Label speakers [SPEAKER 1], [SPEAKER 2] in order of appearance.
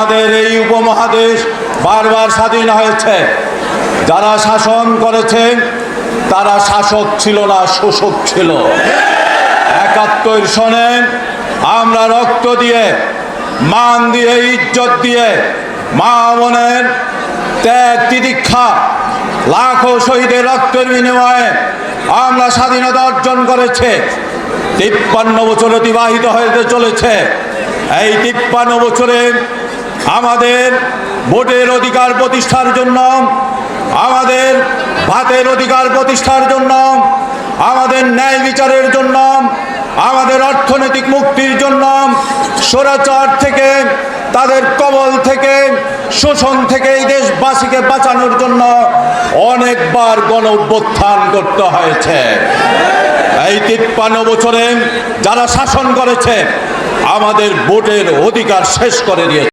[SPEAKER 1] আমাদের এই উপমহাদেশ বারবার স্বাধীন হয়েছে। যারা শাসন করেছেন তারা শাসক ছিল না, শোষক ছিল। ৭১ সনে আমরা রক্ত দিয়ে, মান দিয়ে, ইজ্জত দিয়ে, মা বোনের ত্যাগ তিতিক্ষা, লাখো শহীদের রক্তের বিনিময়ে আমরা স্বাধীনতা অর্জন করেছে। ৫৩ বছর অতিবাহিত হতে চলেছে। এই ৫৩ বছরে আমাদের ভোটের অধিকার প্রতিষ্ঠার জন্য, আমাদের ভাতের অধিকার প্রতিষ্ঠার জন্য, আমাদের ন্যায় বিচারের জন্য, আমাদের অর্থনৈতিক মুক্তির জন্য, স্বৈরাচার থেকে, তাদের কবল থেকে, শোষণ থেকে এই দেশবাসীকে বাঁচানোর জন্য অনেকবার গণ অভ্যুত্থান করতে হয়েছে। এই ৫৩ বছরে যারা শাসন করেছে আমাদের ভোটের অধিকার শেষ করে দিয়েছে।